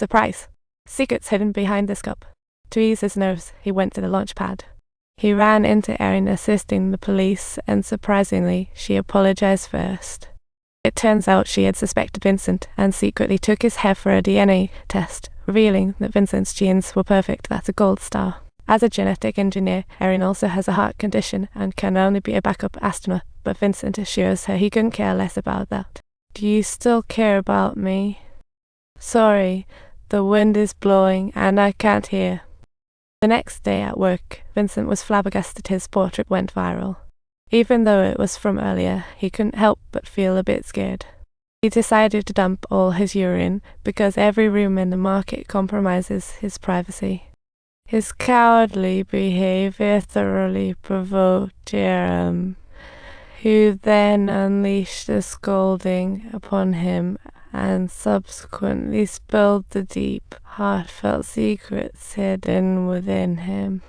Surprise! Secrets hidden behind this cup. To ease his nerves, he went to the launch pad. He ran into Erin assisting the police, and surprisingly, she apologized first. It turns out she had suspected Vincent and secretly took his hair for a DNA test, revealing that Vincent's genes were perfect. That's a gold star. As a genetic engineer, Erin also has a heart condition and can only be a backup astronaut, but Vincent assures her he couldn't care less about that. Do you still care about me? Sorry, the wind is blowing and I can't hear. The next day at work, Vincent was flabbergasted his portrait went viral. Even though it was from earlier, he couldn't help but feel a bit scared. He decided to dump all his urine because every room in the market compromises his privacy. His cowardly behavior thoroughly provoked Jerome, who then unleashed a scolding upon him and subsequently spilled the deep, heartfelt secrets hidden within him.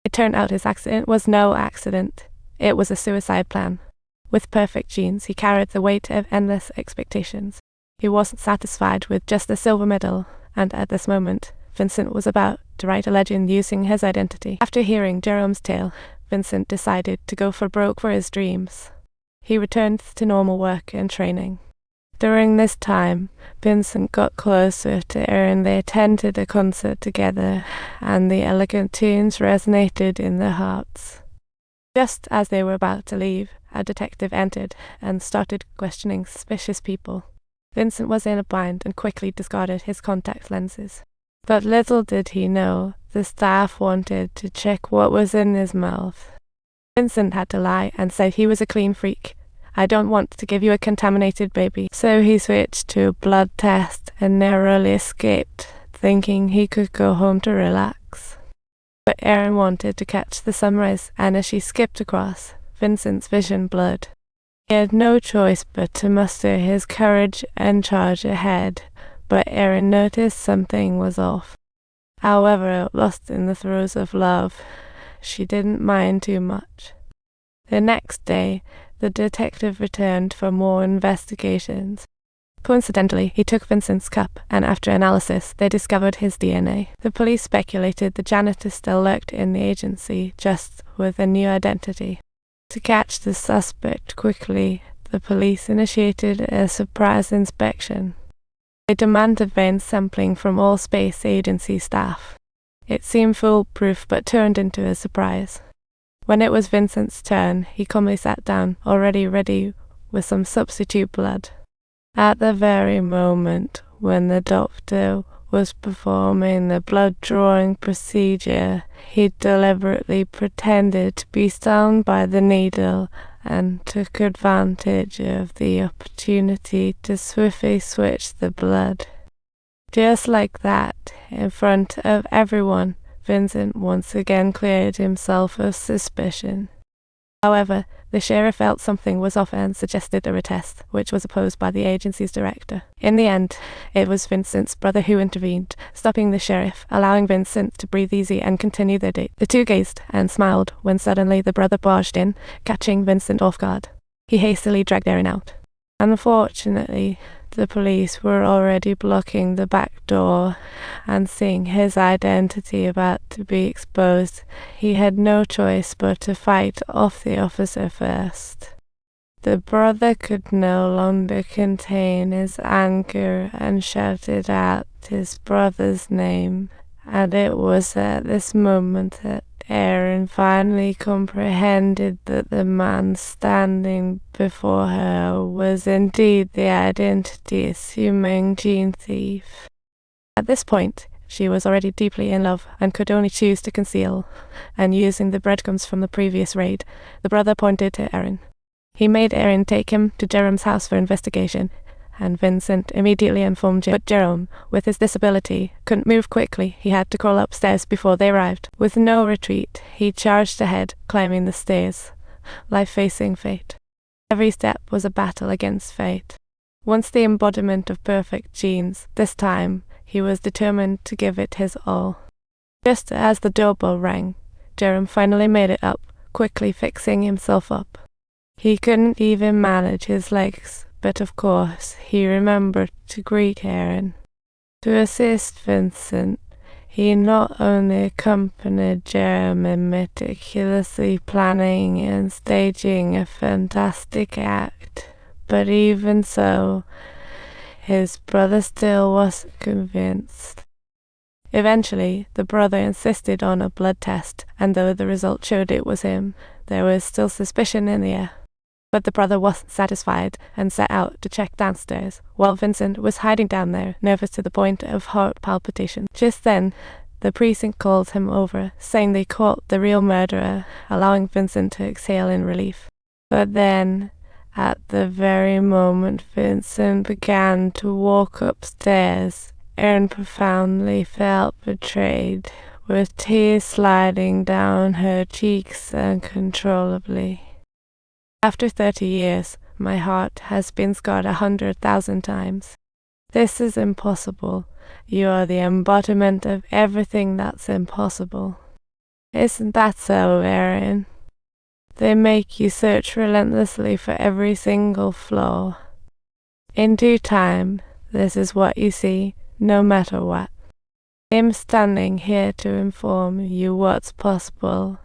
It turned out his accident was no accident. It was a suicide plan. With perfect genes, he carried the weight of endless expectations. He wasn't satisfied with just a silver medal, and at this moment, Vincent was about to write a legend using his identity. After hearing Jerome's tale, Vincent decided to go for broke for his dreams. He returned to normal work and training. During this time, Vincent got closer to Erin. They attended a concert together, and the elegant tunes resonated in their hearts. Just as they were about to leave, a detective entered and started questioning suspicious people. Vincent was in a bind and quickly discarded his contact lenses. But little did he know, the staff wanted to check what was in his mouth. Vincent had to lie and say he was a clean freak. I don't want to give you a contaminated baby. So he switched to a blood test and narrowly escaped, thinking he could go home to relax. But Erin wanted to catch the sunrise, and as she skipped across, Vincent's vision blurred. He had no choice but to muster his courage and charge ahead, but Erin noticed something was off. However, lost in the throes of love, she didn't mind too much. The next day, the detective returned for more investigations. Coincidentally, he took Vincent's cup, and after analysis, they discovered his DNA. The police speculated the janitor still lurked in the agency, just with a new identity. To catch the suspect quickly, the police initiated a surprise inspection. They demanded vein sampling from all space agency staff. It seemed foolproof, but turned into a surprise. When it was Vincent's turn, he calmly sat down, already ready with some substitute blood. At the very moment when the doctor was performing the blood-drawing procedure, he deliberately pretended to be stung by the needle and took advantage of the opportunity to swiftly switch the blood. Just like that, in front of everyone, Vincent once again cleared himself of suspicion. However, the sheriff felt something was off and suggested a retest, which was opposed by the agency's director. In the end, it was Vincent's brother who intervened, stopping the sheriff, allowing Vincent to breathe easy and continue their date. The two gazed and smiled when suddenly the brother barged in, catching Vincent off guard. He hastily dragged Erin out. Unfortunately, the police were already blocking the back door, and seeing his identity about to be exposed, he had no choice but to fight off the officer first. The brother could no longer contain his anger and shouted out his brother's name, and it was at this moment that Erin finally comprehended that the man standing before her was indeed the identity-assuming gene thief. At this point, she was already deeply in love and could only choose to conceal, and using the breadcrumbs from the previous raid, the brother pointed to Erin. He made Erin take him to Jerome's house for investigation, and Vincent immediately informed Jerome. But Jerome, with his disability, couldn't move quickly. He had to crawl upstairs before they arrived. With no retreat, he charged ahead, climbing the stairs, like facing fate. Every step was a battle against fate. Once the embodiment of perfect genes, this time he was determined to give it his all. Just as the doorbell rang, Jerome finally made it up, quickly fixing himself up. He couldn't even manage his legs, but of course he remembered to greet Erin. To assist Vincent, he not only accompanied Jeremy, meticulously planning and staging a fantastic act, but even so, his brother still wasn't convinced. Eventually, the brother insisted on a blood test, and though the result showed it was him, there was still suspicion in the air. But the brother wasn't satisfied and set out to check downstairs, while Vincent was hiding down there, nervous to the point of heart palpitation. Just then, the precinct called him over, saying they caught the real murderer, allowing Vincent to exhale in relief. But then, at the very moment Vincent began to walk upstairs, Erin profoundly felt betrayed, with tears sliding down her cheeks uncontrollably. After 30 years, my heart has been scarred 100,000 times. This is impossible. You are the embodiment of everything that's impossible. Isn't that so, Erin? They make you search relentlessly for every single flaw. In due time, this is what you see, no matter what. I'm standing here to inform you what's possible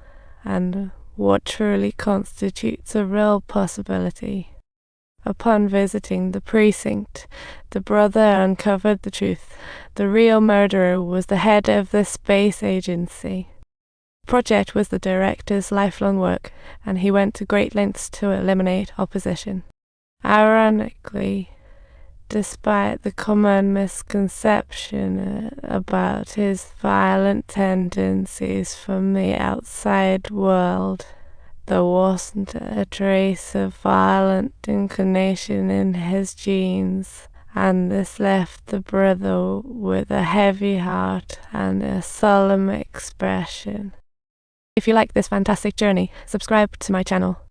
and what truly constitutes a real possibility. Upon visiting the precinct, the brother uncovered the truth. The real murderer was the head of the space agency. The project was the director's lifelong work, and he went to great lengths to eliminate opposition. Ironically, despite the common misconception about his violent tendencies from the outside world, there wasn't a trace of violent inclination in his genes, and this left the brother with a heavy heart and a solemn expression. If you like this fantastic journey, subscribe to my channel.